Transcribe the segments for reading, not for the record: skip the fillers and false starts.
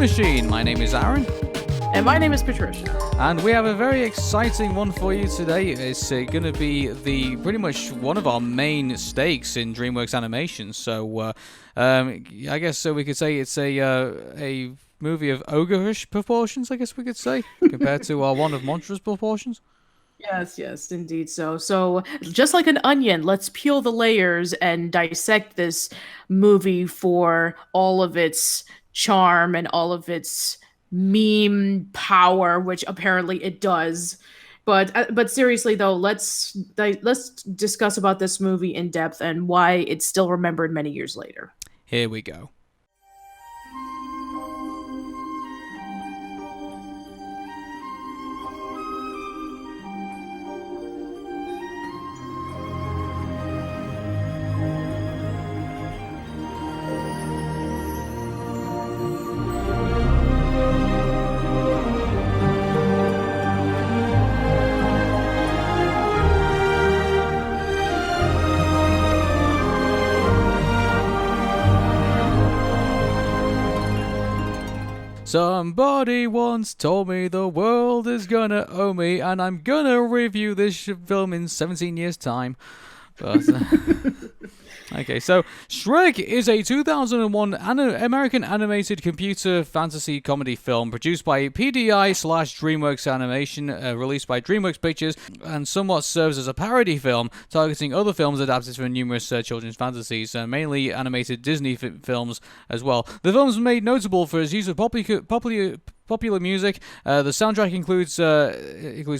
DreamMachine. My name is Arun. And my name is Patricia. And we have a very exciting one for you today. It's going to be pretty much one of our main stakes in DreamWorks animation. So I guess we could say it's a movie of ogre-ish proportions, I guess we could say, compared to our one of monstrous proportions. Yes, indeed. So just like an onion, let's peel the layers and dissect this movie for all of its charm and all of its meme power, which apparently it does. But seriously though, let's discuss about this movie in depth and why it's still remembered many years later. Here we go. Somebody once told me the world is gonna owe me, and I'm gonna review this film in 17 years' time. But, okay, so Shrek is a 2001 American animated computer fantasy comedy film produced by PDI/DreamWorks Animation, released by DreamWorks Pictures, and somewhat serves as a parody film targeting other films adapted from numerous children's fantasies, mainly animated Disney films as well. The film's made notable for its use of popular music. The soundtrack includes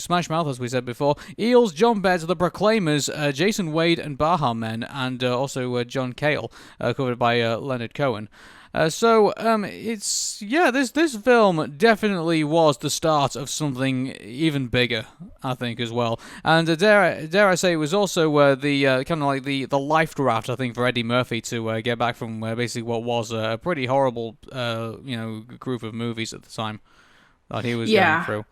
Smash Mouth, as we said before, Eels, John Bett, The Proclaimers, Jason Wade and Baha Men, and also John Cale, covered by Leonard Cohen. This film definitely was the start of something even bigger, I think, as well. And dare I say, it was also the kind of like the life raft, I think, for Eddie Murphy to get back from basically what was a pretty horrible group of movies at the time that he was going through.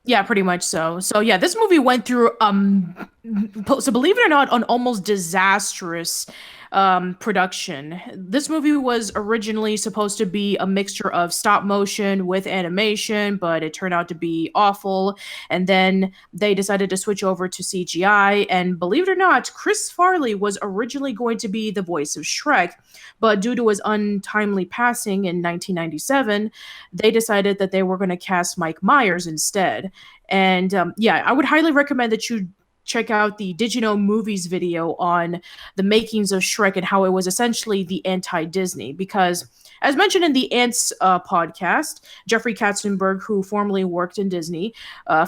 Yeah, pretty much so. So yeah, this movie went through so believe it or not, an almost disastrous production. This movie was originally supposed to be a mixture of stop motion with animation, but it turned out to be awful. And then they decided to switch over to CGI. And believe it or not, Chris Farley was originally going to be the voice of Shrek, but due to his untimely passing in 1997, they decided that they were going to cast Mike Myers instead. And I would highly recommend that you check out the Did You Know Movies video on the makings of Shrek and how it was essentially the anti-Disney. Because, as mentioned in the Ants podcast, Jeffrey Katzenberg, who formerly worked in Disney,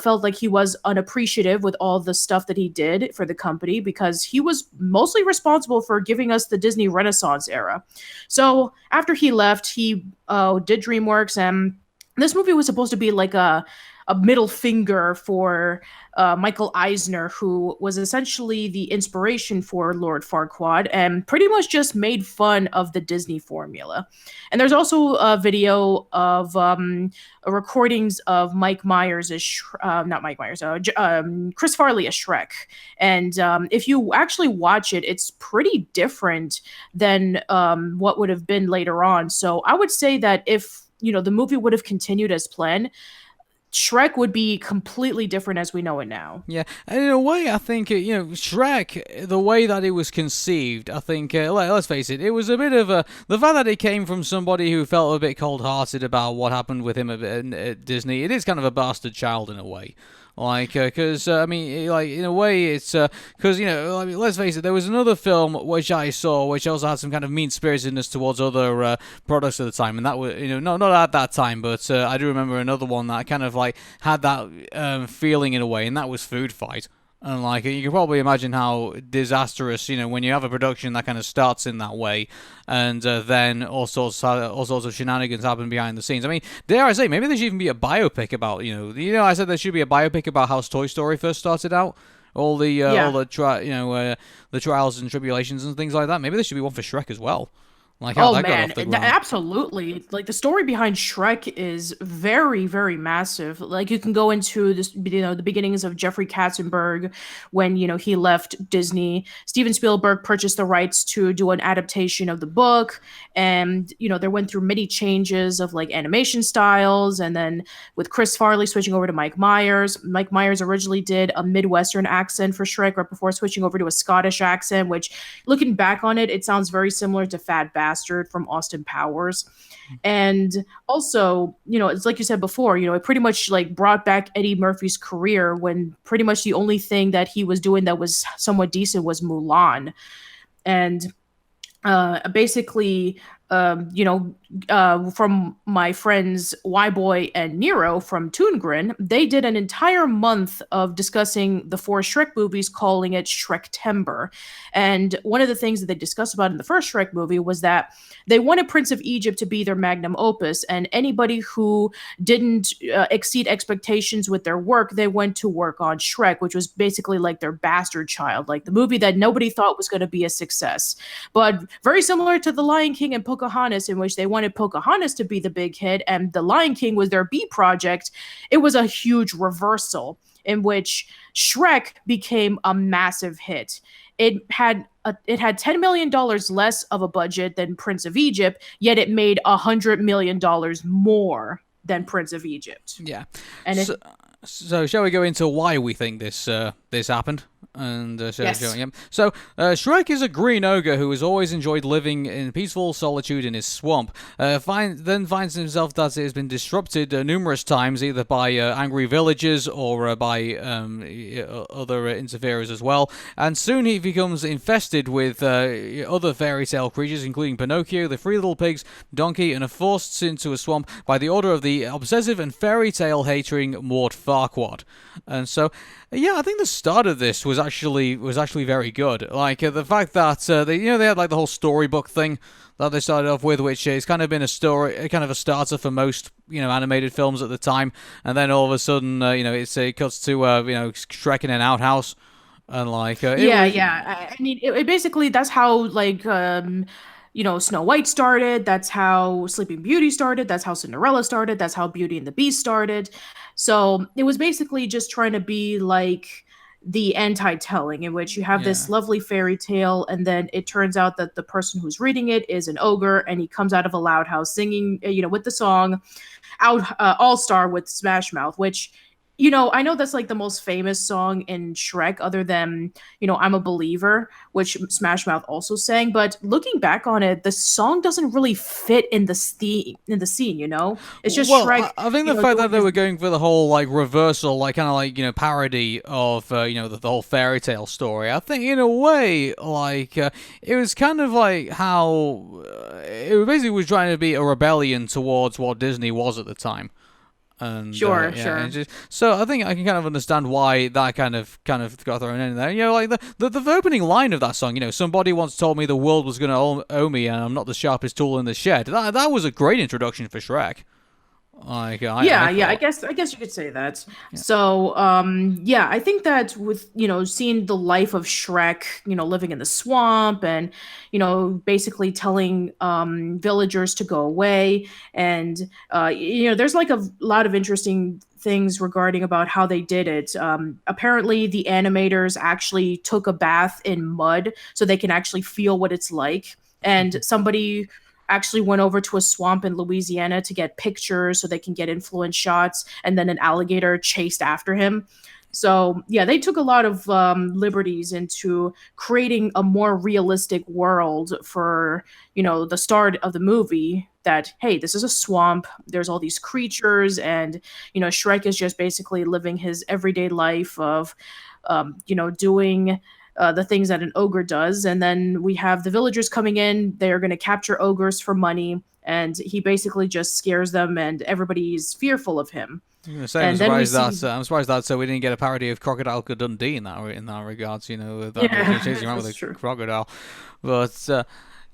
felt like he was unappreciative with all the stuff that he did for the company because he was mostly responsible for giving us the Disney Renaissance era. So after he left, he did DreamWorks, and this movie was supposed to be like a middle finger for Michael Eisner, who was essentially the inspiration for Lord Farquaad and pretty much just made fun of the Disney formula. And there's also a video of recordings of Mike Myers as Chris Farley as Shrek. And if you actually watch it, it's pretty different than what would have been later on. So I would say that if the movie would have continued as planned, Shrek would be completely different as we know it now. Yeah, and in a way, I think, Shrek, the way that it was conceived, I think, let's face it, it was a bit of the fact that it came from somebody who felt a bit cold-hearted about what happened with him at Disney, it is kind of a bastard child in a way. Because, in a way, it's, because, let's face it, there was another film which I saw, which also had some kind of mean-spiritedness towards other products at the time, and that was, not at that time, but I do remember another one that kind of, had that feeling in a way, and that was Food Fight. And, you can probably imagine how disastrous, when you have a production that kind of starts in that way, and then all sorts of shenanigans happen behind the scenes. I mean, dare I say, maybe there should even be a biopic about, I said there should be a biopic about how Toy Story first started out, all the trials and tribulations and things like that. Maybe there should be one for Shrek as well. Like how Oh that got man, off the ground. absolutely. Like the story behind Shrek is very, very massive. Like you can go into this, the beginnings of Jeffrey Katzenberg when, he left Disney. Steven Spielberg purchased the rights to do an adaptation of the book, and there went through many changes of like animation styles, and then with Chris Farley switching over to Mike Myers. Mike Myers originally did a Midwestern accent for Shrek right before switching over to a Scottish accent, which looking back on it, it sounds very similar to Fat Bastard from Austin Powers. And also, it's like you said before, it pretty much like brought back Eddie Murphy's career when pretty much the only thing that he was doing that was somewhat decent was Mulan. And basically, from my friends Y Boy and Nero from Toongrin, they did an entire month of discussing the four Shrek movies, calling it Shrektember. And one of the things that they discussed about in the first Shrek movie was that they wanted Prince of Egypt to be their magnum opus, and anybody who didn't exceed expectations with their work, they went to work on Shrek, which was basically like their bastard child, like the movie that nobody thought was going to be a success. But very similar to The Lion King and Pocahontas, in which they wanted Pocahontas to be the big hit and The Lion King was their B project, it was a huge reversal in which Shrek became a massive hit. It had $10 million less of a budget than Prince of Egypt, yet it made $100 million more than Prince of Egypt. Yeah. And so shall we go into why we think this happened? And Yes. So Shrek is a green ogre who has always enjoyed living in peaceful solitude in his swamp. Then finds himself that it has been disrupted numerous times, either by angry villagers or by other interferers as well. And soon he becomes infested with other fairy tale creatures, including Pinocchio, the three little pigs, Donkey, and are forced into a swamp by the order of the obsessive and fairy tale hating Lord Farquaad. And so, yeah, I think the start of this was actually very good. Like the fact that they had like the whole storybook thing that they started off with, which has kind of been a starter for most animated films at the time, and then all of a sudden it cuts to Shrek in an outhouse, and like I mean, it basically that's how like Snow White started. That's how Sleeping Beauty started. That's how Cinderella started. That's how Beauty and the Beast started. So it was basically just trying to be like the anti-telling, in which you have this lovely fairy tale, and then it turns out that the person who's reading it is an ogre, and he comes out of a loud house singing, with the song All Star with Smash Mouth, which I know that's like the most famous song in Shrek, other than, I'm a Believer, which Smash Mouth also sang. But looking back on it, the song doesn't really fit in the scene, It's just Shrek. I think the fact that they were going for the whole like reversal, like kind of like parody of the whole fairy tale story. I think in a way, like it was kind of like how it basically was trying to be a rebellion towards what Disney was at the time. And, sure. So I think I can kind of understand why that kind of got thrown in there. Like the opening line of that song. Somebody once told me the world was going to owe me, and I'm not the sharpest tool in the shed. That was a great introduction for Shrek. Like, I guess you could say that. Yeah. So, I think that with seeing the life of Shrek, living in the swamp, and basically telling villagers to go away, and there's like a lot of interesting things regarding about how they did it. Apparently, the animators actually took a bath in mud so they can actually feel what it's like, and somebody actually went over to a swamp in Louisiana to get pictures so they can get influence shots, and then an alligator chased after him. So yeah, they took a lot of liberties into creating a more realistic world for the start of the movie, that hey, this is a swamp, there's all these creatures, and Shrek is just basically living his everyday life of doing the things that an ogre does. And then we have the villagers coming in. They're going to capture ogres for money. And he basically just scares them, and everybody's fearful of him. I'm surprised that so we didn't get a parody of Crocodile Dundee in that regards. Chasing around with a crocodile. But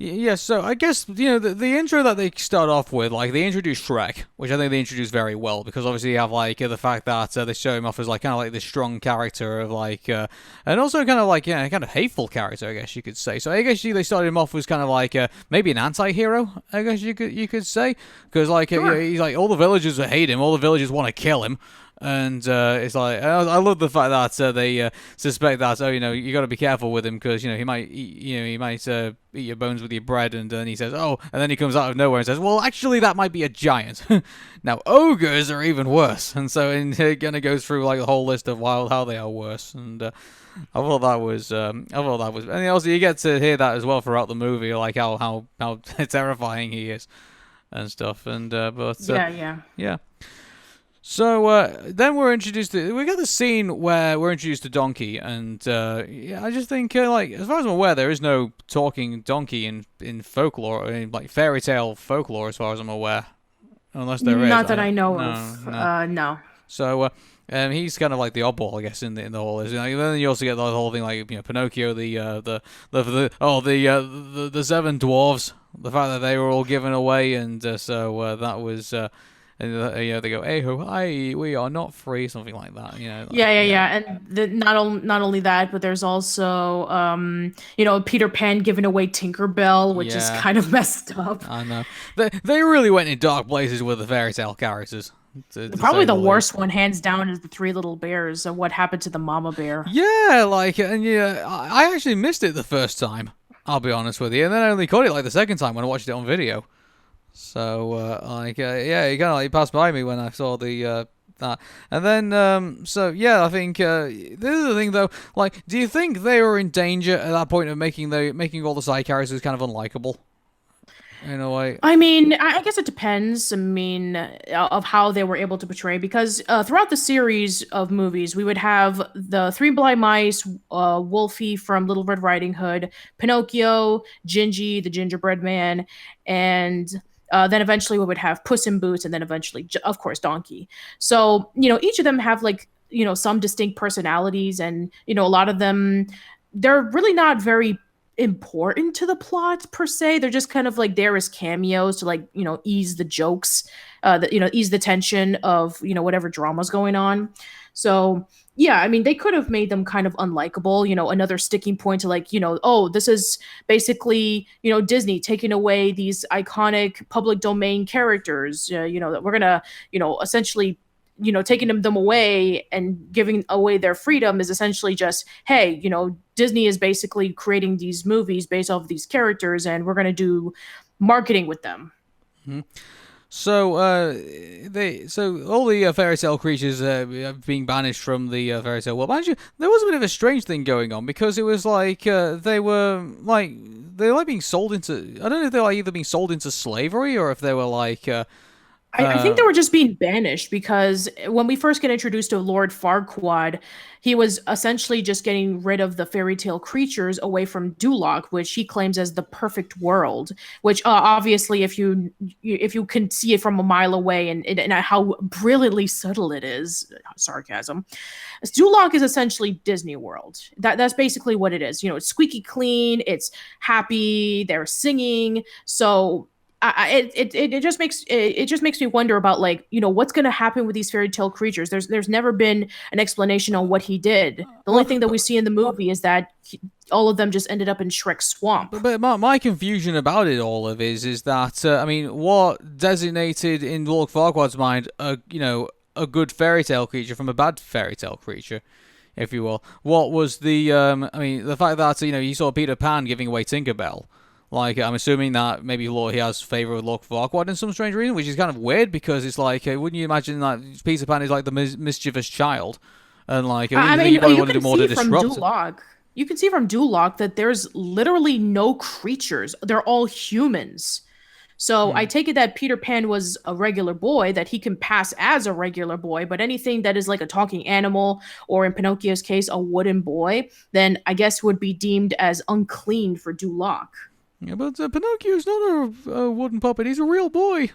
Yeah, so I guess, the intro that they start off with, like, they introduce Shrek, which I think they introduced very well, because obviously you have, like, the fact that they show him off as, like, kind of like this strong character of, like, and also kind of, like, kind of hateful character, I guess you could say. So I guess they started him off as kind of, like, maybe an anti-hero, I guess you could say, because, like, Sure. he's like, all the villagers hate him, all the villagers want to kill him. And it's like I love the fact that they suspect that you got to be careful with him because he might eat your bones with your bread, and then he says and then he comes out of nowhere and says, well, actually that might be a giant. Now ogres are even worse, and so it kind of goes through like the whole list of how they are worse, and I thought that was and also you get to hear that as well throughout the movie, like how terrifying he is and stuff, and but yeah. So then we got the scene where we're introduced to Donkey, and I just think like as far as I'm aware, there is no talking donkey in folklore, in like fairy tale folklore, as far as I'm aware, unless there is. Not that I know of. No. So he's kind of like the oddball, I guess, in the whole. Then you also get the whole thing like Pinocchio, the seven dwarves, the fact that they were all given away, and so that was. And they go, "Hey ho, hi, we are not free," something like that. Yeah. And not only that, but there's also Peter Pan giving away Tinkerbell, which is kind of messed up. I know they really went in dark places with the fairy tale characters. Probably the worst one, hands down, is the Three Little Bears. And what happened to the Mama Bear? Yeah, I actually missed it the first time. I'll be honest with you, and then I only caught it like the second time when I watched it on video. So, it kind of like passed by me when I saw the that, and then I think this is the thing though. Like, do you think they were in danger at that point of making all the side characters kind of unlikable? In a way. I mean, I guess it depends. I mean, of how they were able to portray, because throughout the series of movies, we would have the Three Blind Mice, Wolfie from Little Red Riding Hood, Pinocchio, Gingy, the Gingerbread Man, and then eventually we would have Puss in Boots, and then eventually, of course, Donkey. So, each of them have some distinct personalities, and, a lot of them, they're really not very important to the plot per se. They're just kind of like there as cameos to ease the jokes, ease the tension of, whatever drama's going on. So yeah, I mean, they could have made them kind of unlikable, another sticking point to this is basically, Disney taking away these iconic public domain characters, that we're gonna, essentially, taking them away and giving away their freedom is essentially just, hey, Disney is basically creating these movies based off of these characters, and we're gonna do marketing with them. Mm-hmm. So, all the fairy tale creatures being banished from the fairy tale world. Mind you, there was a bit of a strange thing going on, because it was like they were being sold into. I don't know if they were either being sold into slavery or if they were like. I think they were just being banished, because when we first get introduced to Lord Farquaad, he was essentially just getting rid of the fairy tale creatures away from Duloc, which he claims as the perfect world. Which obviously, if you can see it from a mile away, and how brilliantly subtle it is, sarcasm. Duloc is essentially Disney World. That's basically what it is. It's squeaky clean. It's happy. They're singing. So. It just makes me wonder about what's going to happen with these fairy tale creatures. There's never been an explanation on what he did. The only thing that we see in the movie is that all of them just ended up in Shrek's swamp. But my confusion about it all is that what designated in Lord Farquaad's mind a good fairy tale creature from a bad fairy tale creature, if you will. What was the the fact that you saw Peter Pan giving away Tinkerbell. Like, I'm assuming that maybe he has favor with Lord Farquaad in some strange reason, which is kind of weird, because it's like, wouldn't you imagine that Peter Pan is like the mischievous child, and like, you probably want to do more to disrupt Duloc. You can see from Duloc that there's literally no creatures; they're all humans. So I take it that Peter Pan was a regular boy, that he can pass as a regular boy, but anything that is like a talking animal, or in Pinocchio's case, a wooden boy, then I guess would be deemed as unclean for Duloc. Yeah, but Pinocchio's not a wooden puppet. He's a real boy.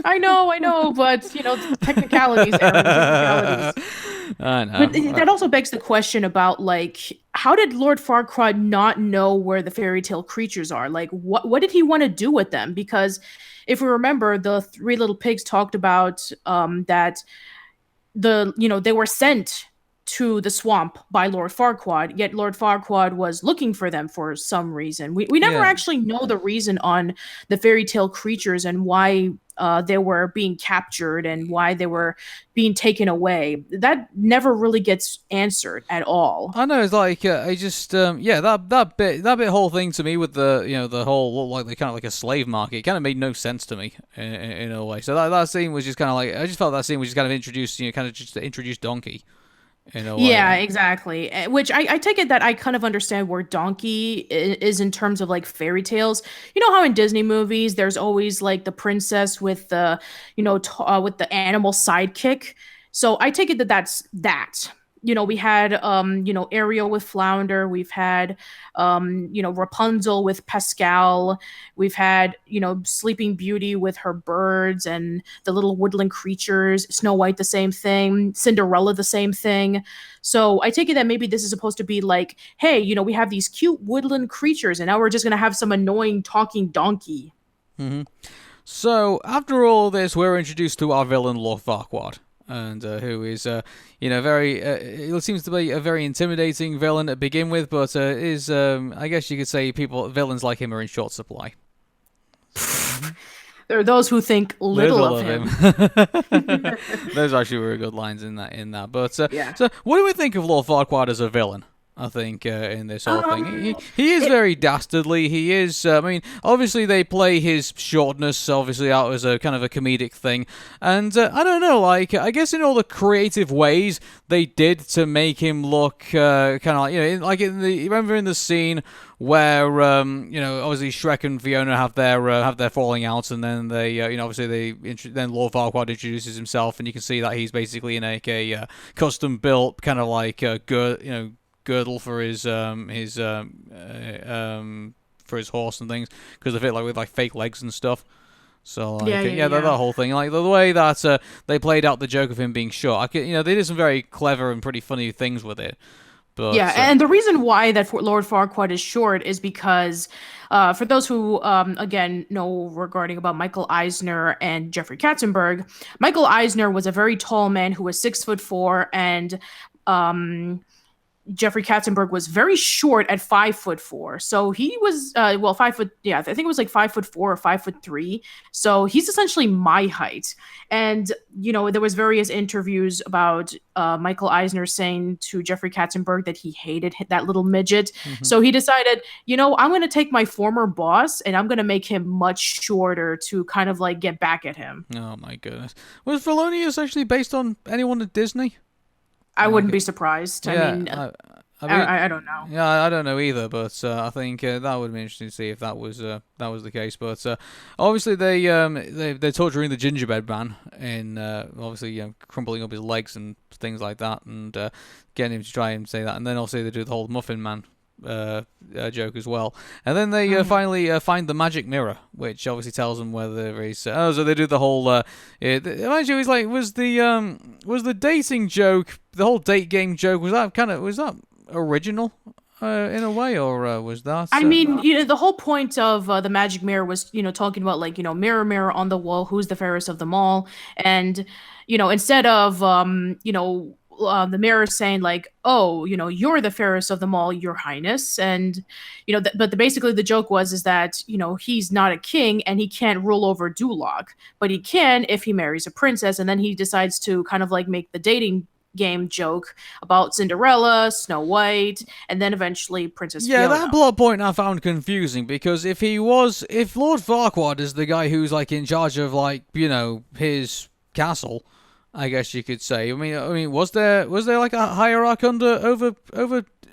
I know, but, technicalities, Aaron, technicalities. I But know. that also begs the question about like how did Lord Farquaad not know where the fairy tale creatures are? Like what did he want to do with them? Because if we remember, the three little pigs talked about that they were sent to the swamp by Lord Farquaad, yet Lord Farquaad was looking for them for some reason. We never Yeah. actually know the reason on the fairy tale creatures and why they were being captured and why they were being taken away. That never really gets answered at all. I know it's like I just yeah that bit whole thing to me with the the whole like the kind of like a slave market, it kind of made no sense to me in a way. So that scene was just kind of like I just felt that scene was just kind of introduced kind of just to introduce Donkey in a way. Yeah, exactly. Which I take it that I kind of understand where Donkey is in terms of like fairy tales. You know how in Disney movies there's always like the princess with the, with the animal sidekick. So I take it that that's that. We had Ariel with Flounder, we've had Rapunzel with Pascal, we've had Sleeping Beauty with her birds and the little woodland creatures, Snow White the same thing, Cinderella the same thing. So I take it that maybe this is supposed to be like, hey, we have these cute woodland creatures and now we're just going to have some annoying talking donkey. So after all this, we're introduced to our villain Lord Farquaad, and who is very it seems to be a very intimidating villain to begin with, but is I guess you could say villains like him are in short supply. There are those who think little of him. Those actually were good lines in that. But Yeah. so what do we think of Lord Farquaad as a villain? I think in this whole thing, he is very dastardly. He is. I mean, obviously they play his shortness obviously out as a kind of a comedic thing, and I don't know. Like I guess in all the creative ways they did to make him look kind of like remember in the scene where obviously Shrek and Fiona have their falling out, and then they obviously then Lord Farquaad introduces himself, and you can see that he's basically in a custom built kind of like girdle for his for his horse and things because they fit like with like fake legs and stuff. So like, that whole thing, like the way that they played out the joke of him being short, they did some very clever and pretty funny things with it. But, yeah, and the reason why that Lord Farquaad is short is because, for those who again know regarding about Michael Eisner and Jeffrey Katzenberg, Michael Eisner was a very tall man who was 6'4", and Jeffrey Katzenberg was very short at 5'4", so he was 5 foot. Yeah, I think it was like 5'4" or 5'3". So he's essentially my height. And there was various interviews about Michael Eisner saying to Jeffrey Katzenberg that he hated that little midget. So he decided, I'm going to take my former boss and I'm going to make him much shorter to kind of like get back at him. Oh my goodness, was Felonious actually based on anyone at Disney? I wouldn't be surprised. Yeah, I mean, I don't know. Yeah, I don't know either, but I think that would be interesting to see if that was the case. But obviously they torturing the gingerbread man in obviously crumpling up his legs and things like that, and getting him to try and say that, and then also they do the whole muffin man joke as well, and then they finally find the magic mirror, which obviously tells them whether he's so they do the whole mind you, was the dating joke, the whole date game joke, was that original in a way, or was that I mean, the whole point of the magic mirror was talking about like mirror mirror on the wall, who's the fairest of them all, and instead of the mirror saying like, oh, you're the fairest of them all, your highness, and but basically the joke is that he's not a king and he can't rule over Duloc, but he can if he marries a princess, and then he decides to kind of like make the dating game joke about Cinderella, Snow White, and then eventually Princess Fiona. That plot point I found confusing, because if Lord Farquaad is the guy who's like in charge of like his castle, I guess you could say. I mean, was there like a hierarchy over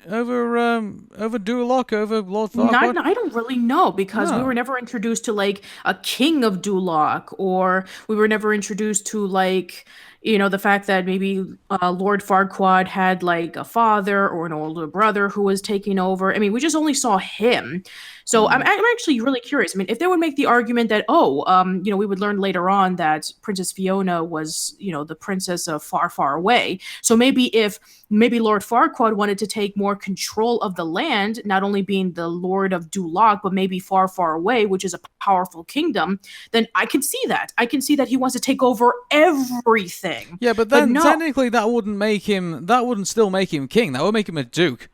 Duloc, over Lord Farquaad? I don't really know, because we were never introduced to like a king of Duloc, or we were never introduced to like the fact that maybe Lord Farquaad had like a father or an older brother who was taking over. I mean, we just only saw him. So I'm actually really curious. I mean, if they would make the argument that, we would learn later on that Princess Fiona was, the princess of Far, Far Away. So maybe Lord Farquaad wanted to take more control of the land, not only being the Lord of Duloc, but maybe Far, Far Away, which is a powerful kingdom, then I can see that. I can see that he wants to take over everything. Yeah, but then technically that wouldn't still make him king. That would make him a duke.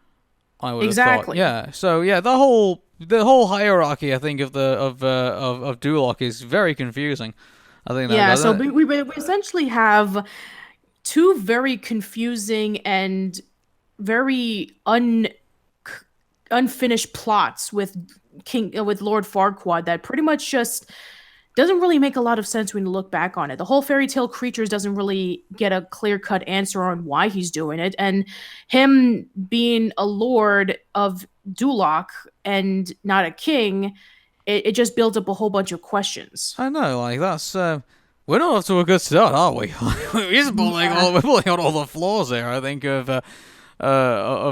I would have thought. Yeah. So yeah, the whole hierarchy, I think, of Duloc is very confusing. I think. So we essentially have two very confusing and very unfinished plots with Lord Farquaad that pretty much just doesn't really make a lot of sense when you look back on it. The whole fairy tale creatures doesn't really get a clear-cut answer on why he's doing it, and him being a lord of Duloc and not a king, it just builds up a whole bunch of questions. I know, like that's we're not off to a good start, are we? We're pulling on all the flaws there, I think, of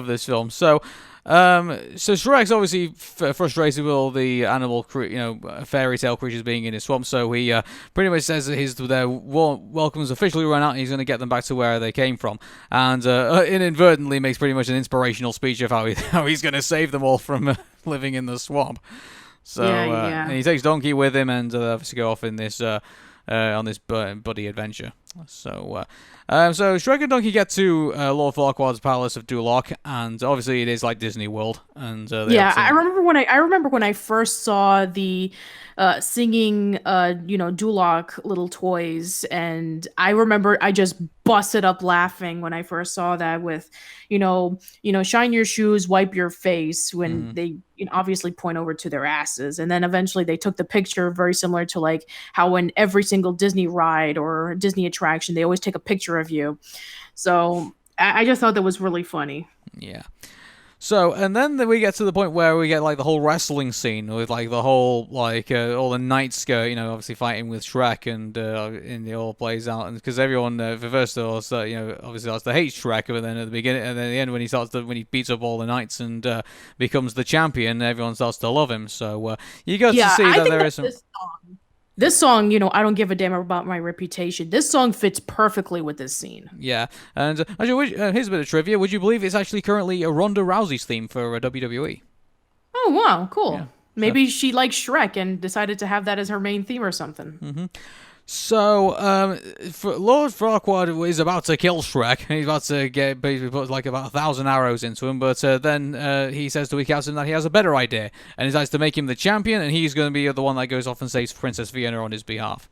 this film. So Shrek's obviously frustrated with all the animal, fairy tale creatures being in his swamp. So he pretty much says that their welcome's officially run out, and he's going to get them back to where they came from. And inadvertently makes pretty much an inspirational speech of how he's going to save them all from living in the swamp. So and he takes Donkey with him, and obviously go off in this on this buddy adventure. So Shrek and Donkey get to Lord Farquaad's palace of Duloc, and obviously it is like Disney World. And I remember when I first saw the singing Duloc little toys, and I remember I just busted up laughing when I first saw that with shine your shoes, wipe your face, when they obviously point over to their asses, and then eventually they took the picture, very similar to like how when every single Disney ride or Disney attraction they always take a picture of you. So I just thought that was really funny. Yeah. So, and then we get to the point where we get like the whole wrestling scene with like the whole all the knights go, obviously fighting with Shrek, and it all plays out, and because everyone for first of all, obviously starts to hate Shrek, but then at the beginning and then at the end when he beats up all the knights and becomes the champion, everyone starts to love him. So you got to see that there is some. This song, I don't give a damn about my reputation. This song fits perfectly with this scene. Yeah, and actually, here's a bit of trivia. Would you believe it's actually currently a Ronda Rousey's theme for WWE? Oh, wow, cool. Yeah, maybe she likes Shrek and decided to have that as her main theme or something. Mm-hmm. So, Lord Farquaad is about to kill Shrek. He's about to basically put like about 1,000 arrows into him, but then he says to Captain that he has a better idea, and decides to make him the champion, and he's going to be the one that goes off and saves Princess Fiona on his behalf.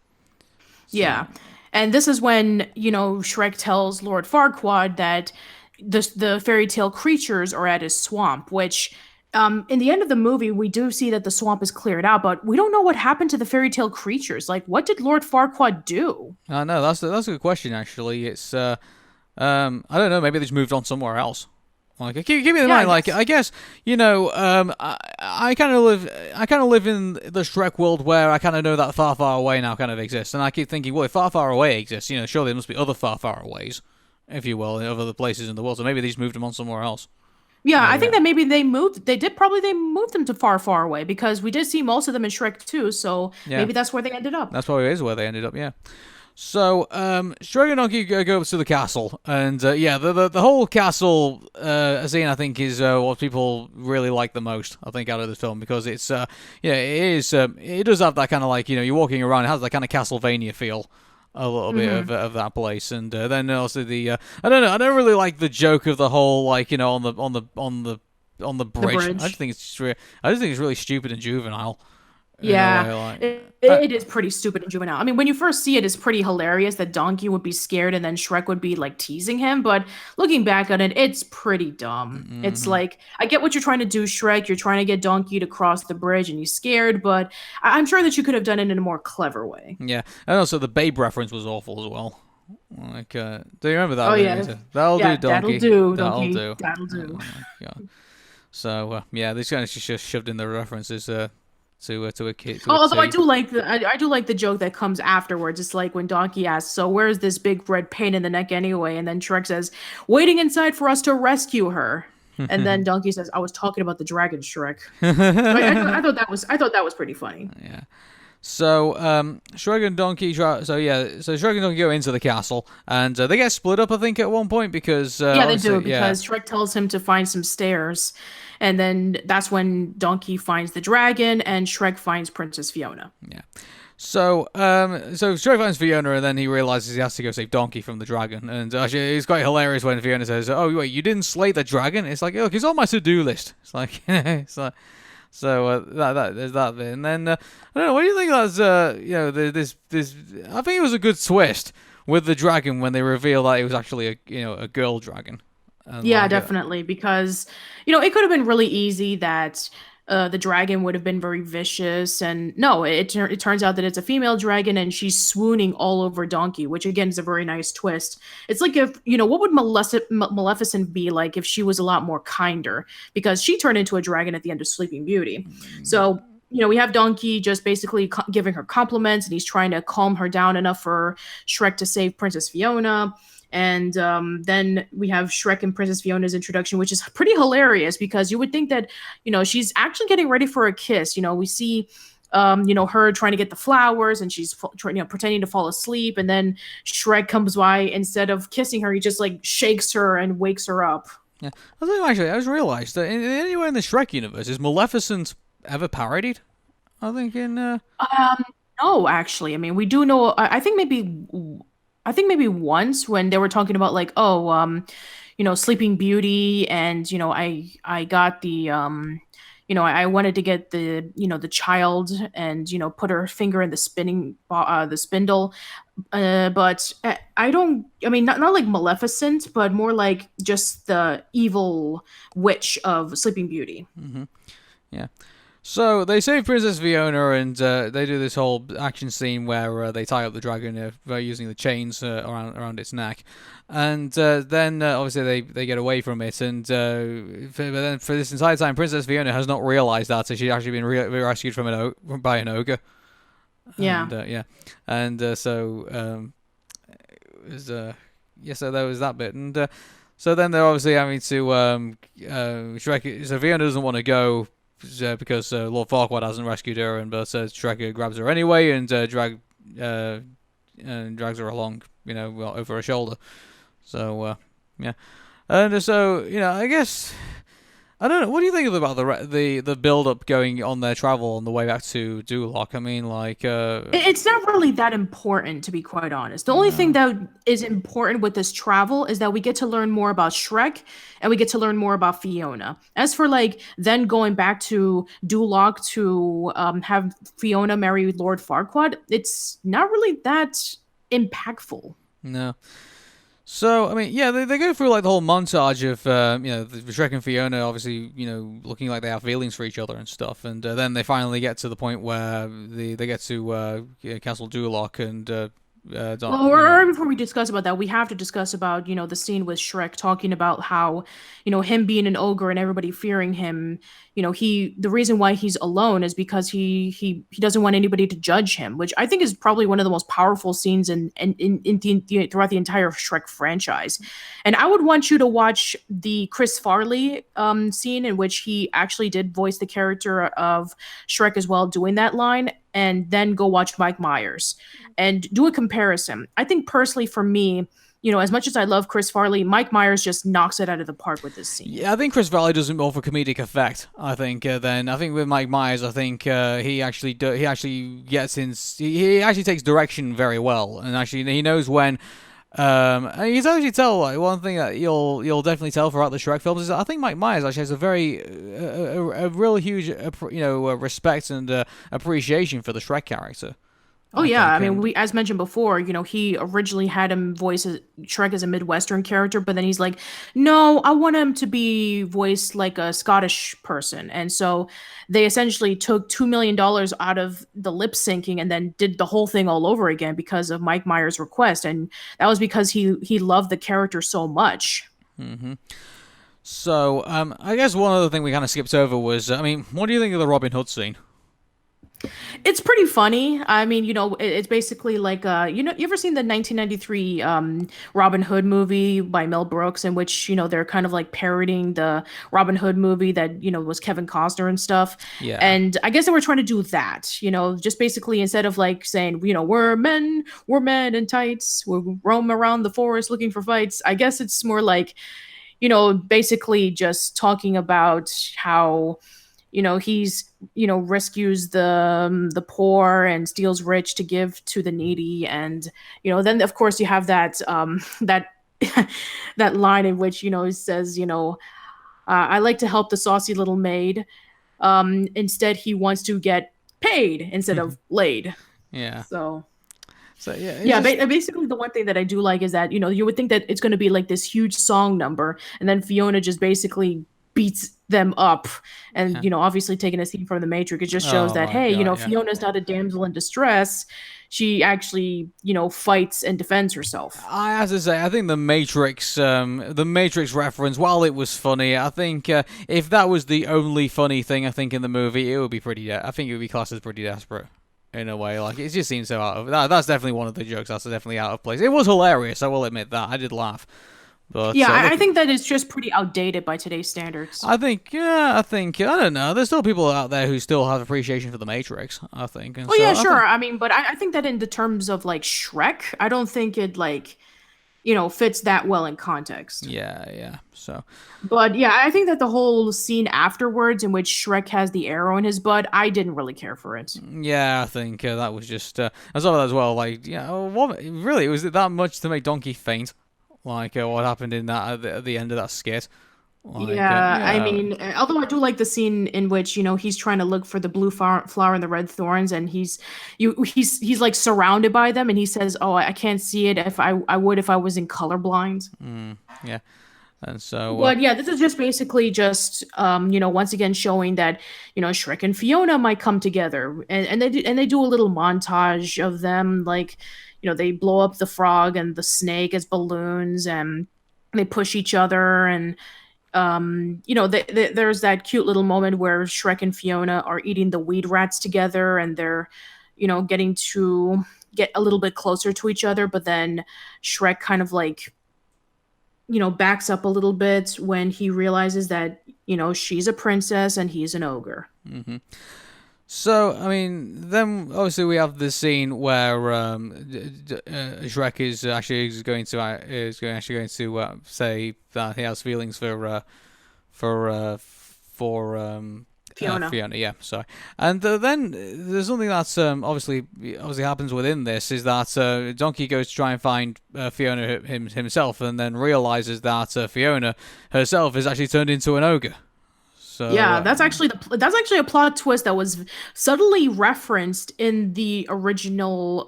So. Yeah, and this is when, Shrek tells Lord Farquaad that the fairy tale creatures are at his swamp, which... in the end of the movie, we do see that the swamp is cleared out, but we don't know what happened to the fairy tale creatures. Like, what did Lord Farquaad do? No, that's a good question. Actually, it's I don't know. Maybe they just moved on somewhere else. Like, keep me in mind. Like, I guess I kind of live in the Shrek world where I kind of know that Far, Far Away now kind of exists, and I keep thinking, well, if Far, Far Away exists, surely there must be other Far, Far Aways, if you will, in other places in the world. So maybe they just moved them on somewhere else. Yeah, I think that maybe they moved them to Far, Far Away, because we did see most of them in Shrek 2, so maybe that's where they ended up. That's probably where they ended up, yeah. So, Shrek and Donkey go to the castle, and the whole castle scene, I think, is what people really like the most, I think, out of the film, because it's, it does have that kind of like, you're walking around, it has that kind of Castlevania feel. A little bit of that place, and then also I don't know. I don't really like the joke of the whole on the bridge. I just think it's really stupid and juvenile. Yeah, it is pretty stupid and juvenile. I mean, when you first see it, it's pretty hilarious that Donkey would be scared and then Shrek would be like teasing him. But looking back on it, it's pretty dumb. Mm-hmm. It's like, I get what you're trying to do, Shrek. You're trying to get Donkey to cross the bridge and he's scared, but I'm sure that you could have done it in a more clever way. Yeah, and also the Babe reference was awful as well. Like, do you remember that? Oh, yeah. That'll do, Donkey. That'll do. Oh, my God. So, these guys just shoved in the references to a kid. Although I do like the joke that comes afterwards. It's like when Donkey asks, "So where's this big red pain in the neck anyway?" And then Shrek says, "Waiting inside for us to rescue her." And then Donkey says, "I was talking about the dragon, Shrek." I thought that was pretty funny. Yeah. So, Shrek and Donkey. So Shrek and Donkey go into the castle, and they get split up, I think, at one point because yeah, they do because Shrek tells him to find some stairs, and then that's when Donkey finds the dragon, and Shrek finds Princess Fiona. Yeah. So, so Shrek finds Fiona, and then he realizes he has to go save Donkey from the dragon. And actually, it's quite hilarious when Fiona says, "Oh, wait, you didn't slay the dragon?" It's like, look, he's on my to-do list. It's like, it's like. So there's that bit, and then I don't know. What do you think? That's this. I think it was a good twist with the dragon when they reveal that it was actually a girl dragon. And yeah, definitely, because it could have been really easy that the dragon would have been very vicious, and no, it turns out that it's a female dragon, and she's swooning all over Donkey, which again is a very nice twist. It's like if what would Maleficent be like if she was a lot more kinder, because she turned into a dragon at the end of Sleeping Beauty. So we have Donkey just basically giving her compliments, and he's trying to calm her down enough for Shrek to save Princess Fiona. And then we have Shrek and Princess Fiona's introduction, which is pretty hilarious because you would think that, she's actually getting ready for a kiss. We see, her trying to get the flowers, and she's pretending to fall asleep. And then Shrek comes by. Instead of kissing her, he just like shakes her and wakes her up. Yeah, I just realized that anywhere in the Shrek universe, is Maleficent ever parodied? I think in. No, actually, I mean, we do know. I think maybe once when they were talking about like, Sleeping Beauty, and I got the I wanted to get the the child and put her finger in the the spindle, but I don't. I mean, not like Maleficent, but more like just the evil witch of Sleeping Beauty. Mm-hmm. Yeah. So they save Princess Fiona, and they do this whole action scene where they tie up the dragon by using the chains around its neck, and then obviously they get away from it, and but then for this entire time, Princess Fiona has not realized that, so she's actually been rescued by an ogre. Yeah. And so so there was that bit, and so then they're obviously having to Shrek. So Fiona doesn't want to go. Because Lord Farquaad hasn't rescued her, and Shrek grabs her anyway and drags her along, over her shoulder. So yeah, and so I guess I don't know. What do you think about the build up going on their travel on the way back to Duloc? I mean, like it's not really that important, to be quite honest. The only thing that is important with this travel is that we get to learn more about Shrek, and we get to learn more about Fiona. As for like then going back to Duloc to have Fiona marry Lord Farquaad, it's not really that impactful. No. So, I mean, yeah, they go through like the whole montage of, Shrek and Fiona obviously, looking like they have feelings for each other and stuff. And then they finally get to the point where they get to Castle Duloc and... before we discuss about that, we have to discuss about, the scene with Shrek talking about how, him being an ogre and everybody fearing him, the reason why he's alone is because he doesn't want anybody to judge him, which I think is probably one of the most powerful scenes throughout the entire Shrek franchise. And I would want you to watch the Chris Farley scene in which he actually did voice the character of Shrek as well, doing that line, and then go watch Mike Myers and do a comparison. I think personally for me, as much as I love Chris Farley, Mike Myers just knocks it out of the park with this scene. Yeah, I think Chris Farley does it more for comedic effect. I think with Mike Myers, I think he actually takes direction very well, and actually he knows when. And you can actually tell, like, one thing that you'll definitely tell throughout the Shrek films is that I think Mike Myers actually has a very a real huge respect and appreciation for the Shrek character. Oh yeah, I mean, we, as mentioned before, he originally had him voice Shrek as a Midwestern character, but then he's like, no, I want him to be voiced like a Scottish person, and so they essentially took $2 million out of the lip syncing and then did the whole thing all over again because of Mike Myers' request, and that was because he loved the character so much. Mm-hmm. So, I guess one other thing we kind of skipped over was, what do you think of the Robin Hood scene? It's pretty funny. I mean, it's basically like you ever seen the 1993 Robin Hood movie by Mel Brooks, in which they're kind of like parodying the Robin Hood movie that was Kevin Costner and stuff. Yeah. And I guess they were trying to do that, just basically instead of like saying, we're men in tights, we roam around the forest looking for fights. I guess it's more like, basically just talking about how he's rescues the poor and steals rich to give to the needy. And then of course you have that that that line in which it says, I like to help the saucy little maid. Instead he wants to get paid instead of laid. Yeah. So Yeah, yeah, basically the one thing that I do like is that you would think that it's going to be like this huge song number, and then Fiona just basically beats them up, and obviously taking a scene from The Matrix, it just shows oh that, my hey, God, yeah. Fiona's not a damsel in distress. She actually fights and defends herself. I have to say, I think the Matrix reference, while it was funny, I think if that was the only funny thing I think in the movie, it would be I think it would be classed as pretty desperate. In a way, like, it just seems so out of that's definitely one of the jokes that's definitely out of place. It was hilarious, I will admit that. I did laugh. But Yeah, I think that it's just pretty outdated by today's standards. I don't know. There's still people out there who still have appreciation for the Matrix, I think. And Oh yeah, sure. I mean, but I think that in the terms of like Shrek, I don't think it like fits that well in context. Yeah. So, But yeah, I think that the whole scene afterwards in which Shrek has the arrow in his butt, I didn't really care for it. yeah, I think that was just. I saw that as well. Like, what really was it that much to make Donkey faint? Like, what happened in that at the end of that skit? Like, Yeah, I mean, although I do like the scene in which he's trying to look for the blue flower and the red thorns, and he's like surrounded by them, and he says, "Oh, I can't see it. If I would if I was in colorblind." Yeah, and so. But yeah, this is just basically just once again showing that Shrek and Fiona might come together, and they do a little montage of them, like they blow up the frog and the snake as balloons, and they push each other. And there's that cute little moment where Shrek and Fiona are eating the weed rats together, and they're getting to get a little bit closer to each other, but then Shrek kind of like backs up a little bit when he realizes that she's a princess and he's an ogre. So, I mean, then obviously we have the scene where Shrek is actually going to say that he has feelings for Fiona. Fiona, yeah, sorry. And then there's something that's obviously happens within this is that Donkey goes to try and find Fiona himself, and then realizes that Fiona herself is actually turned into an ogre. So, yeah, that's actually a plot twist that was subtly referenced in the original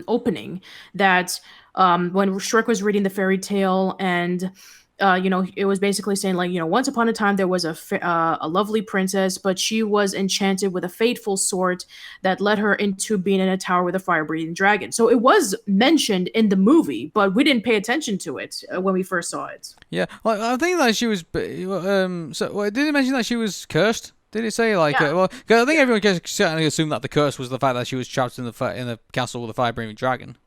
opening. That when Shrek was reading the fairy tale, and it was basically saying like, once upon a time there was a lovely princess, but she was enchanted with a fateful sort that led her into being in a tower with a fire-breathing dragon. So it was mentioned in the movie, but we didn't pay attention to it when we first saw it. Yeah, well, I think that she was. Did it mention that she was cursed? Did it say like? Yeah. 'Cause I think everyone can certainly assume that the curse was the fact that she was trapped in the castle with a fire-breathing dragon.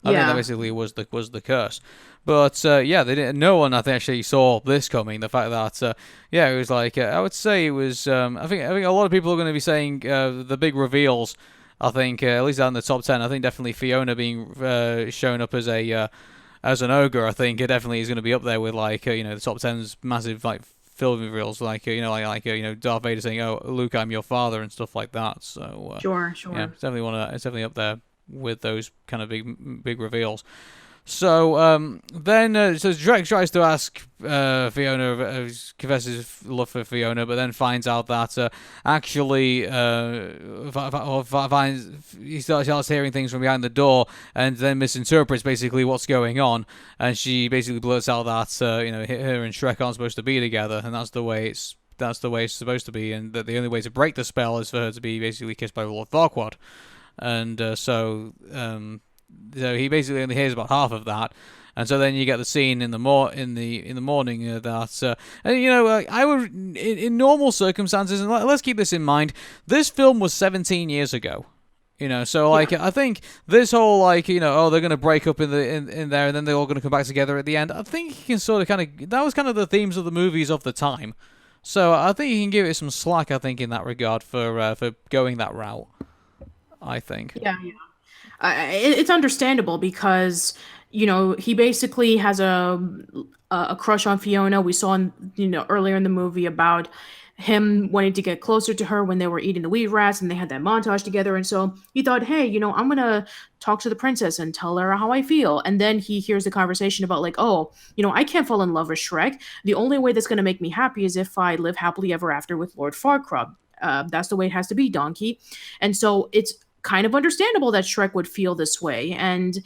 I think that basically was the curse. But yeah, they didn't. No one, I think, actually saw this coming. The fact that it was like I would say it was. I think a lot of people are going to be saying the big reveals. I think at least out in the top 10. I think definitely Fiona being shown up as an ogre. I think it definitely is going to be up there with like the top 10's massive like film reveals, like Darth Vader saying, "Oh, Luke, I'm your father," and stuff like that. So Sure. yeah, it's definitely up there with those kind of big reveals. So then Shrek tries to ask Fiona, confesses love for Fiona, but then finds out that actually he starts hearing things from behind the door, and then misinterprets basically what's going on, and she basically blurts out that her and Shrek aren't supposed to be together, and that's the way it's supposed to be, and that the only way to break the spell is for her to be basically kissed by Lord Farquaad. And so he basically only hears about half of that, And so then you get the scene in the morning that and I would in normal circumstances, and let's keep this in mind, this film was 17 years ago. So like I think this whole like they're gonna break up in there and then they're all gonna come back together at the end. I think you can sort of that was kind of the themes of the movies of the time. So I think you can give it some slack. I think in that regard for going that route. I think. Yeah, it's understandable because he basically has a crush on Fiona. We saw earlier in the movie about him wanting to get closer to her when they were eating the wheat rats and they had that montage together. And so he thought, hey, I'm gonna talk to the princess and tell her how I feel. And then he hears the conversation about like, oh, I can't fall in love with Shrek. The only way that's gonna make me happy is if I live happily ever after with Lord Farquaad. That's the way it has to be, Donkey. And so it's kind of understandable that Shrek would feel this way. And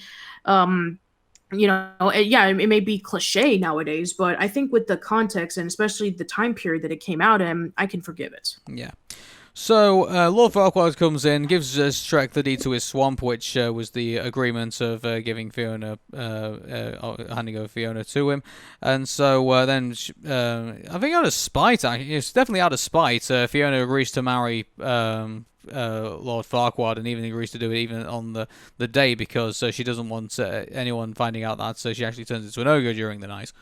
it may be cliche nowadays, but I think with the context and especially the time period that it came out in, I can forgive it. Yeah. So Lord Farquaad comes in, gives Shrek the deed to his swamp, which was the agreement of giving Fiona, handing over Fiona to him. And so then, I think out of spite, it's definitely out of spite, Fiona agrees to marry Lord Farquaad, and even agrees to do it even on the day because she doesn't want anyone finding out that she actually turns into an ogre during the night.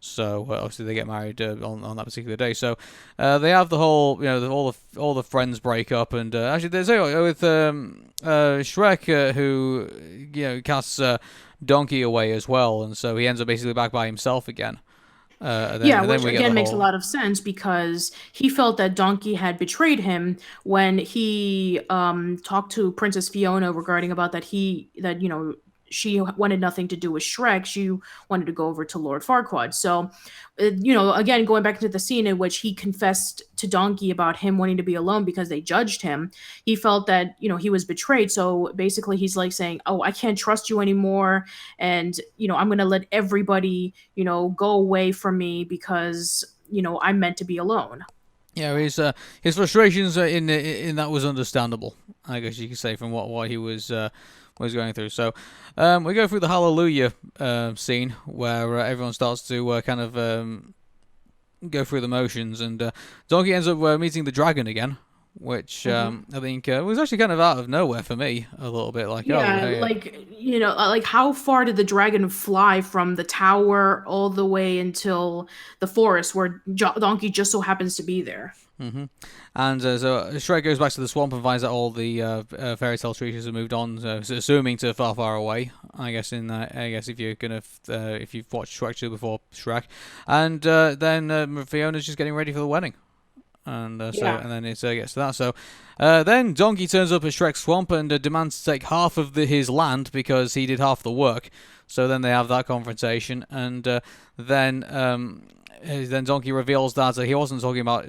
So obviously they get married on that particular day. So they have the whole, all the friends break up, and actually there's with Shrek who casts Donkey away as well, and so he ends up basically back by himself again. Which again makes a lot of sense because he felt that Donkey had betrayed him when he talked to Princess Fiona regarding about that she wanted nothing to do with Shrek. She wanted to go over to Lord Farquaad. So, again, going back to the scene in which he confessed to Donkey about him wanting to be alone because they judged him, he felt that, he was betrayed. So basically he's like saying, oh, I can't trust you anymore. And, I'm going to let everybody, go away from me because, I'm meant to be alone. Yeah, his frustrations in that was understandable, I guess you could say, from what he was going through. So we go through the Hallelujah scene where everyone starts to kind of go through the motions, and Donkey ends up meeting the dragon again, which I think was actually kind of out of nowhere for me a little bit. Like, like how far did the dragon fly from the tower all the way until the forest where Donkey just so happens to be there? Mm-hmm. And so Shrek goes back to the swamp and finds that all the fairy tale creatures have moved on, assuming to far, far away. I guess if you're gonna if you've watched Shrek 2 before Shrek, and then Fiona's just getting ready for the wedding. And and then it gets to that. So then Donkey turns up at Shrek's swamp and demands to take half of his land because he did half the work. So then they have that confrontation, and then Donkey reveals that he wasn't talking about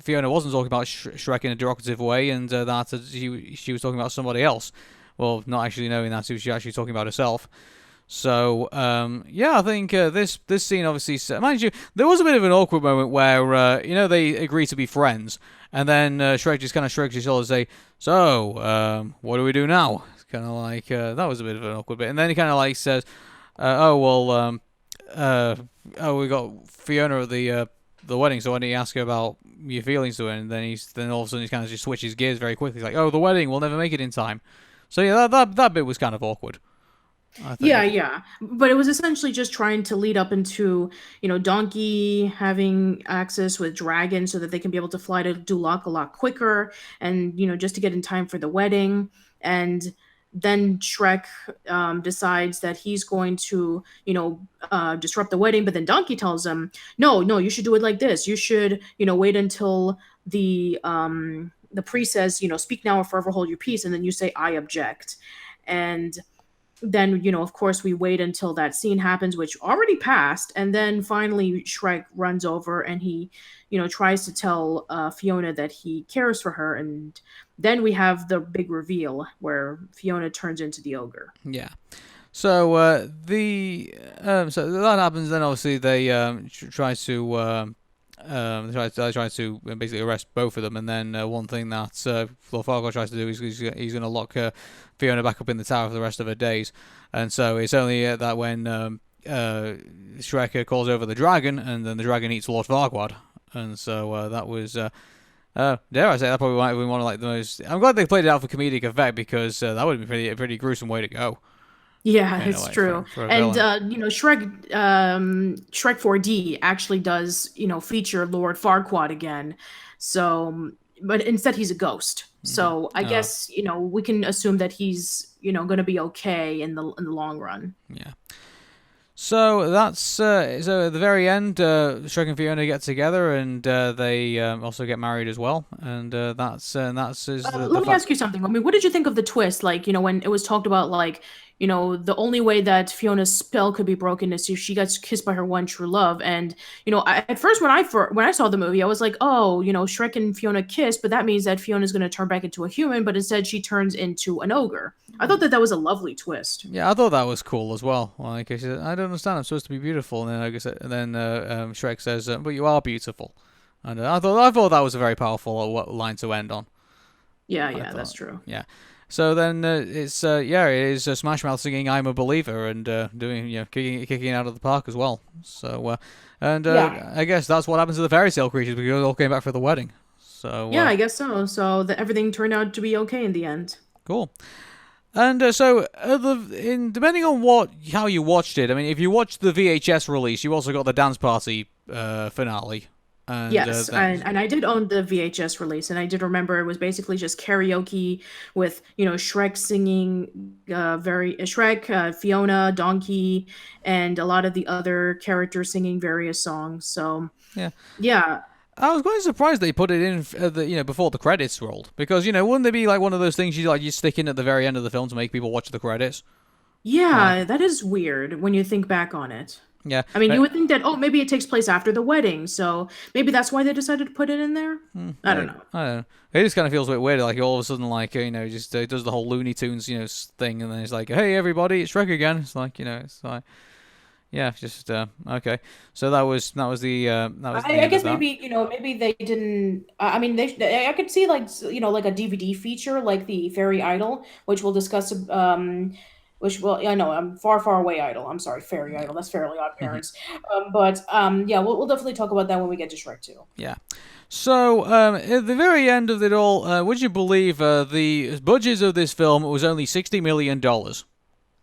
Fiona wasn't talking about Shrek in a derogative way, and that she was talking about somebody else. Well, not actually knowing that she was actually talking about herself. So I think this scene obviously, mind you, there was a bit of an awkward moment where they agree to be friends, and then Shrek just kind of shrugs his shoulders and say, "So what do we do now?" It's kind of like that was a bit of an awkward bit, and then he kind of like says, we got Fiona at the wedding, so why don't you ask her about your feelings to her? And then all of a sudden he kind of just switches gears very quickly. He's like, oh, the wedding, we'll never make it in time. So yeah, that bit was kind of awkward, I think. Yeah. But it was essentially just trying to lead up into, Donkey having access with dragons so that they can be able to fly to Duloc a lot quicker and, just to get in time for the wedding. And then Shrek decides that he's going to, disrupt the wedding. But then Donkey tells him, no, you should do it like this. You should, wait until the priest says, speak now or forever hold your peace. And then you say, I object. And then, of course, we wait until that scene happens, which already passed. And then finally Shrek runs over and he, tries to tell Fiona that he cares for her. And then we have the big reveal where Fiona turns into the ogre. Yeah. So so that happens. Then obviously they try to basically arrest both of them. And then one thing that Lord Farquaad tries to do is he's going to lock Fiona back up in the tower for the rest of her days. And so it's only that when Shrek calls over the dragon, and then the dragon eats Lord Farquaad. And so that was, dare I say, that probably might have been one of like the most. I'm glad they played it out for comedic effect because that would have been a pretty gruesome way to go. Yeah, it's true. For a And villain. Shrek 4D actually does, feature Lord Farquaad again. So, but instead he's a ghost. So I guess, we can assume that he's, going to be okay in the long run. Yeah. So that's so at the very end, Shrek and Fiona get together, and they also get married as well. And that's Let me ask you something. I mean, what did you think of the twist? Like, when it was talked about, like, the only way that Fiona's spell could be broken is if she gets kissed by her one true love. And at first when I saw the movie, I was like, oh, Shrek and Fiona kiss, but that means that Fiona's going to turn back into a human. But instead, she turns into an ogre. I thought that was a lovely twist. Yeah, I thought that was cool as well. Like she said, I don't understand. I'm supposed to be beautiful, and then Shrek says, "But you are beautiful." And I thought that was a very powerful line to end on. Yeah, that's true. Yeah. So then it is Smash Mouth singing "I'm a Believer" and doing kicking it out of the park as well. So I guess that's what happens to the fairy tale creatures because they all came back for the wedding. So yeah, I guess so. So everything turned out to be okay in the end. Cool. And depending on how you watched it, I mean, if you watched the VHS release, you also got the dance party finale. And, yes, and I did own the VHS release, and I did remember it was basically just karaoke with Shrek singing, Shrek, Fiona, Donkey, and a lot of the other characters singing various songs. So yeah. I was quite surprised they put it in before the credits rolled because wouldn't it be like one of those things you stick in at the very end of the film to make people watch the credits? Yeah, that is weird when you think back on it. Yeah, I mean, you would think that maybe it takes place after the wedding, so maybe that's why they decided to put it in there. I don't know. It just kind of feels a bit weird, like all of a sudden, like just does the whole Looney Tunes thing, and then it's like, hey everybody, it's Shrek again. It's like it's like. Yeah, just okay. So that was the I guess maybe they didn't. I mean, I could see like like a DVD feature like the Fairy Idol, which we'll discuss. I know I'm far away Idol. I'm sorry, Fairy Idol. That's Fairly Odd Parents. Yeah, we'll definitely talk about that when we get to Shrek 2. Yeah. So at the very end of it all, would you believe the budget of this film was only $60 million?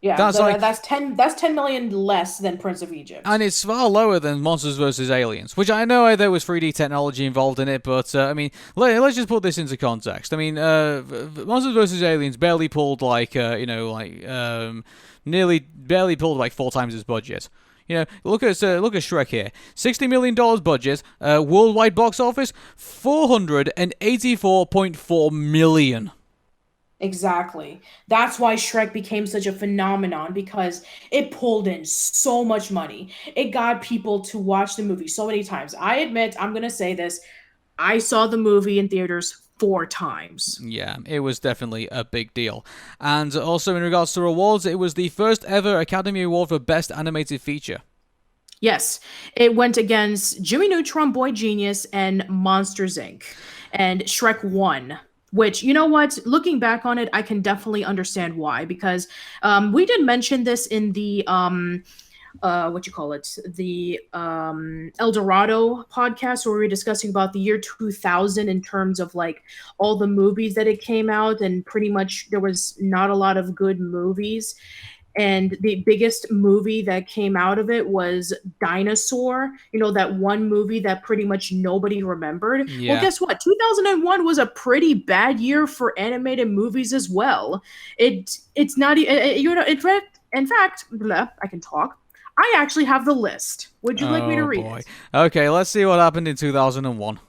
Yeah, that's 10 million less than Prince of Egypt. And it's far lower than Monsters vs. Aliens, which I know there was 3D technology involved in it, but I mean, let's just put this into context. I mean, Monsters vs. Aliens barely pulled nearly barely pulled like 4 times its budget. Look at Shrek here. $60 million budget, worldwide box office, $484.4 million. Exactly. That's why Shrek became such a phenomenon because it pulled in so much money. It got people to watch the movie so many times. I admit, I'm going to say this, I saw the movie in theaters 4 times. Yeah, it was definitely a big deal. And also in regards to awards, it was the first ever Academy Award for Best Animated Feature. Yes, it went against Jimmy Neutron, Boy Genius, and Monsters, Inc. And Shrek won. Which, you know what? Looking back on it, I can definitely understand why. Because we did mention this in the the El Dorado podcast, where we were discussing about the year 2000 in terms of like all the movies that it came out, and pretty much there was not a lot of good movies. And the biggest movie that came out of it was Dinosaur, that one movie that pretty much nobody remembered. Yeah. Well, guess what? 2001 was a pretty bad year for animated movies as well. It's not, in fact, I can talk. I actually have the list. Would you like me to read it? Okay, let's see what happened in 2001.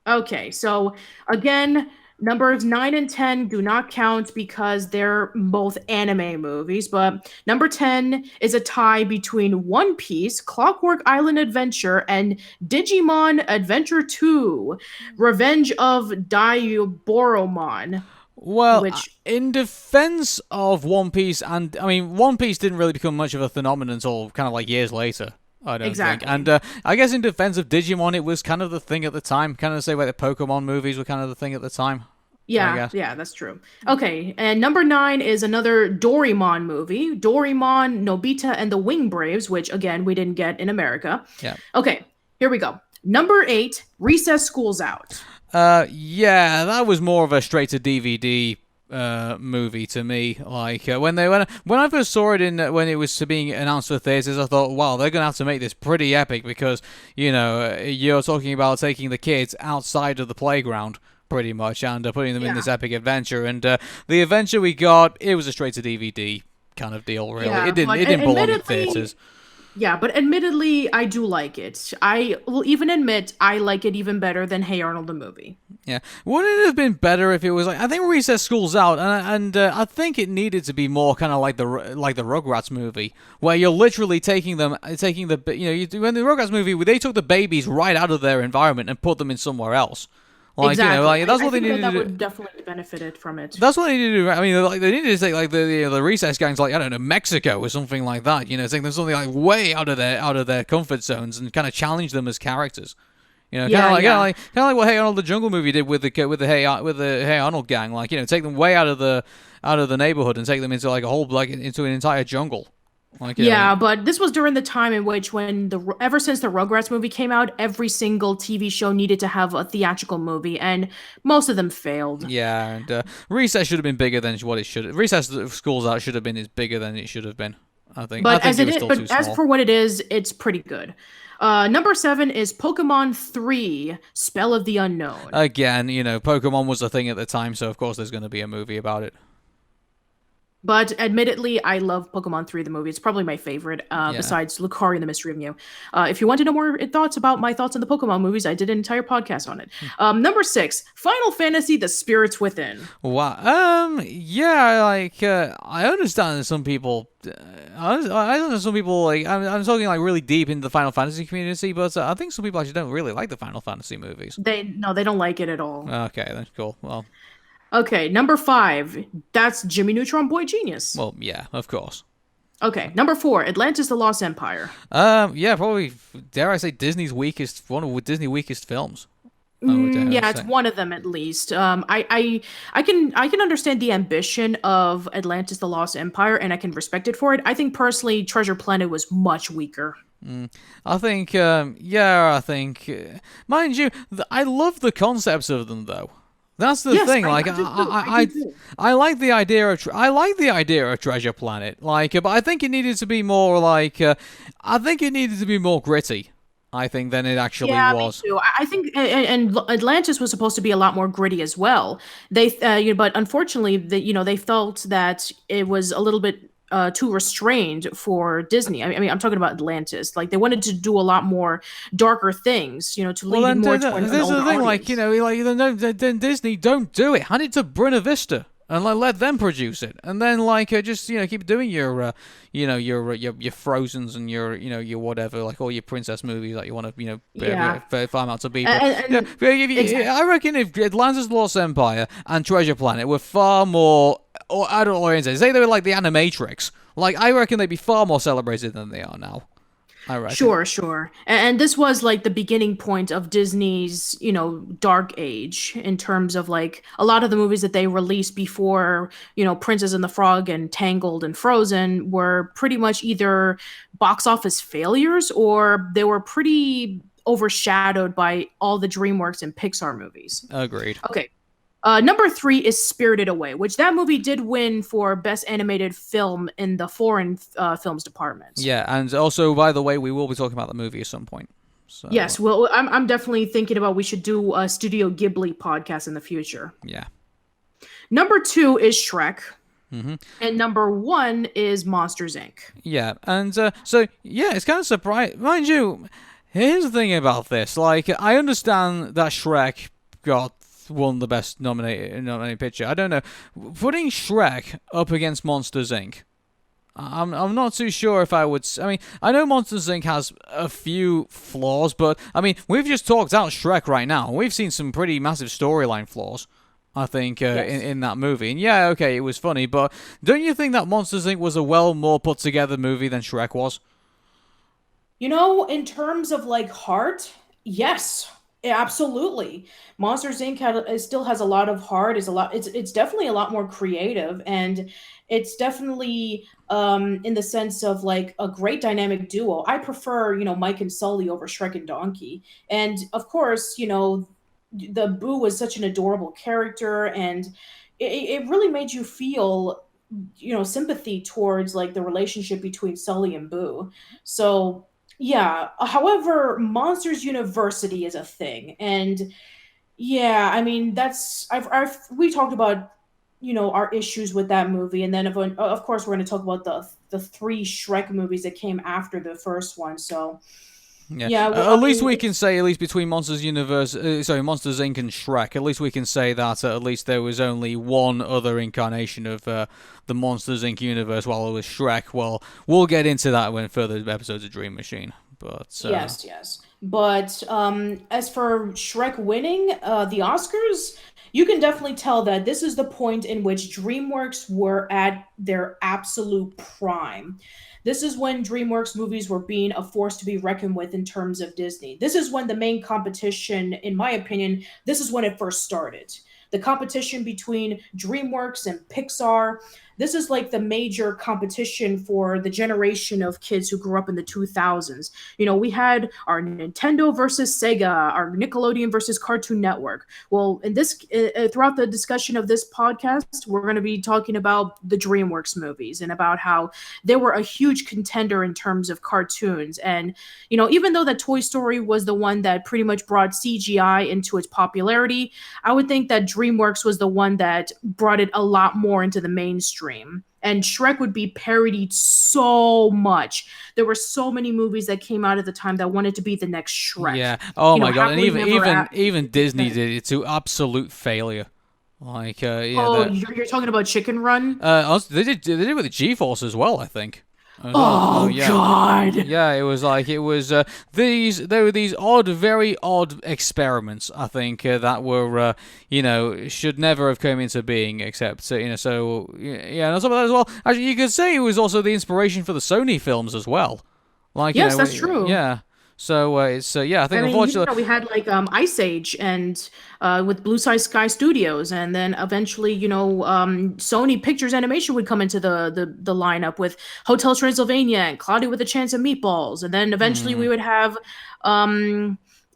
Okay, so again, numbers 9 and 10 do not count because they're both anime movies, but number 10 is a tie between One Piece, Clockwork Island Adventure, and Digimon Adventure 2, Revenge of Diaboromon. Well, in defense of One Piece, and I mean, One Piece didn't really become much of a phenomenon until kind of like years later. I don't think. And I guess in defense of Digimon, it was kind of the thing at the time. Kind of the same way the Pokemon movies were kind of the thing at the time. I Yeah, guess. yeah, that's true. Okay, and number 9 is another Doraemon movie, Doraemon, Nobita, and the Wing Braves, which again we didn't get in America. Yeah. Okay, here we go. Number 8, Recess School's Out. Yeah, that was more of a straight to DVD movie to me. Like when I first saw it in when it was being announced for theaters, I thought, wow, they're gonna have to make this pretty epic because you're talking about taking the kids outside of the playground pretty much and putting them in Yeah. this epic adventure. And the adventure we got, it was a straight to DVD kind of deal. Really, Yeah, it but didn't belong in admittedly, theaters. yeah, but admittedly, I do like it. I will even admit I like it even better than Hey Arnold the movie. Yeah, wouldn't it have been better if it was like I think Recess School's Out, and I think it needed to be more kind of like the Rugrats movie, where you're literally taking the when the Rugrats movie they took the babies right out of their environment and put them in somewhere else. Like Exactly. like that's I what they think needed that to do. would definitely benefited from it. That's what they needed to do. I mean, like they needed to take like the recess gangs, like I don't know, Mexico or something like that. Take them something like way out of their comfort zones and kind of challenge them as characters. Kind of like what Hey Arnold the Jungle movie did with the Hey Arnold gang. Like take them way out of the neighborhood and take them into like a whole into an entire jungle. Like Yeah, but this was during the time in which ever since the Rugrats movie came out, every single TV show needed to have a theatrical movie, and most of them failed. Yeah, and Recess should have been bigger than what it should. Recess School's Out should have been as bigger than it should have been. I think. But it was still too as small. for what it is, it's pretty good. Number 7 is Pokemon 3: Spell of the Unknown. Again, Pokemon was a thing at the time, so of course there's going to be a movie about it. But admittedly, I love Pokemon 3, the movie. It's probably my favorite, besides Lucario and the Mystery of Mew. If you want to know more thoughts about my thoughts on the Pokemon movies, I did an entire podcast on it. Number 6, Final Fantasy: The Spirits Within. Wow. Yeah. Like, I understand that some people. I don't know. Some people like. I'm talking like really deep into the Final Fantasy community, but I think some people actually don't really like the Final Fantasy movies. They don't like it at all. Okay, that's cool. Well. Okay, number 5, that's Jimmy Neutron Boy Genius. Well, yeah, of course. Okay, number 4, Atlantis: The Lost Empire. Yeah, probably. Dare I say one of Disney's weakest films. Yeah, it's one of them at least. I can understand the ambition of Atlantis: The Lost Empire, and I can respect it for it. I think personally, Treasure Planet was much weaker. I think, mind you, I love the concepts of them though. That's the thing. Like, I like the idea of Treasure Planet. Like, but I think it needed to be more like, I think it needed to be more gritty. I think than it actually was. Me too. I think, and Atlantis was supposed to be a lot more gritty as well. But unfortunately, they felt that it was a little bit too restrained for Disney. I mean, I'm talking about Atlantis. Like they wanted to do a lot more darker things, to lead it more towards an This is the older thing, audience. then Disney don't do it. Hand it to Buena Vista and let them produce it, and then just keep doing your Frozens and your whatever, like all your princess movies that you want to farm out to people. Exactly. I reckon if Atlantis: Lost Empire and Treasure Planet were far more adult oriented, say they were like the Animatrix, like I reckon they'd be far more celebrated than they are now. I reckon. Sure. And this was like the beginning point of Disney's, dark age in terms of like a lot of the movies that they released before, Princess and the Frog and Tangled and Frozen were pretty much either box office failures or they were pretty overshadowed by all the DreamWorks and Pixar movies. Agreed. Okay. Number 3 is Spirited Away, which that movie did win for Best Animated Film in the foreign films department. Yeah, and also, by the way, we will be talking about the movie at some point. So, yes, well, I'm definitely thinking about we should do a Studio Ghibli podcast in the future. Yeah. Number 2 is Shrek. Mm-hmm. And number 1 is Monsters, Inc. Yeah, and it's kind of surprising. Mind you, here's the thing about this. Like, I understand that Shrek won the best nominated picture. I don't know. Putting Shrek up against Monsters, Inc., I'm not too sure if I would. I mean, I know Monsters, Inc. has a few flaws, but I mean, we've just talked out Shrek right now. We've seen some pretty massive storyline flaws, I think, Yes. in that movie. And yeah, okay, it was funny, but don't you think that Monsters, Inc. was a more put together movie than Shrek was? In terms of like heart, yes. Yeah, absolutely. Monsters Inc. It still has a lot of heart. Is a lot. It's definitely a lot more creative, and it's definitely in the sense of like a great dynamic duo. I prefer Mike and Sully over Shrek and Donkey, and of course the Boo was such an adorable character, and it really made you feel sympathy towards like the relationship between Sully and Boo. So yeah. However, Monsters University is a thing, and yeah, I mean I've we talked about our issues with that movie, and then of course we're going to talk about the three Shrek movies that came after the first one. So Yeah, yeah, at I least mean we can say, at least between Monsters Inc. and Shrek, at least we can say that at least there was only one other incarnation of the Monsters Inc. universe, while it was Shrek. Well, we'll get into that when further episodes of Dream Machine. But yes, yes. But as for Shrek winning the Oscars, you can definitely tell that this is the point in which DreamWorks were at their absolute prime. This is when DreamWorks movies were being a force to be reckoned with in terms of Disney. This is when the main competition, in my opinion, this is when it first started. The competition between DreamWorks and Pixar. This is like the major competition for the generation of kids who grew up in the 2000s. We had our Nintendo versus Sega, our Nickelodeon versus Cartoon Network. Well, in this throughout the discussion of this podcast, we're going to be talking about the DreamWorks movies and about how they were a huge contender in terms of cartoons. And even though that Toy Story was the one that pretty much brought CGI into its popularity, I would think that DreamWorks was the one that brought it a lot more into the mainstream. And Shrek would be parodied so much. There were so many movies that came out at the time that wanted to be the next Shrek. yeah, oh my god, and Happily Never even Disney did it to absolute failure. Like yeah, Oh, you're talking about Chicken Run? they did it with the G-Force as well, I think. As well. Oh Oh yeah. God. Yeah, it was like it was there were these very odd experiments. I think that were should never have come into being, except so yeah, and on top of that as well. Actually, you could say it was also the inspiration for the Sony films as well. Like Yes, that's true. yeah. So it's yeah, I think I mean, unfortunately we had like Ice Age and with Blue Sky Studios, and then eventually, Sony Pictures Animation would come into the lineup with Hotel Transylvania and Cloudy with a Chance of Meatballs, and then eventually we would have,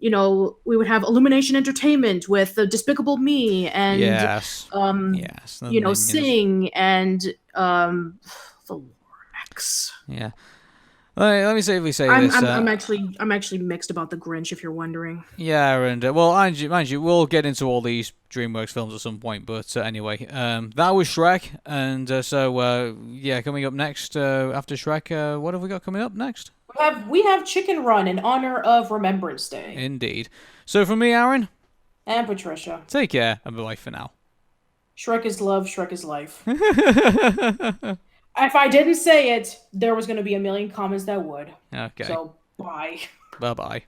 Illumination Entertainment with Despicable Me and yes, yes, the Minions. Sing and the Lorax. Yeah. Let me safely say I'm this. I'm, I'm actually I'm actually mixed about the Grinch, if you're wondering. Yeah, and well, mind you, we'll get into all these DreamWorks films at some point. But anyway, that was Shrek, and yeah, coming up next after Shrek, what have we got coming up next? We have Chicken Run in honor of Remembrance Day. Indeed. So from me, Aaron, And Patricia. take care and bye for now. Shrek is love, Shrek is life. If I didn't say it, there was going to be a million comments that would. Okay. So, bye. Bye bye.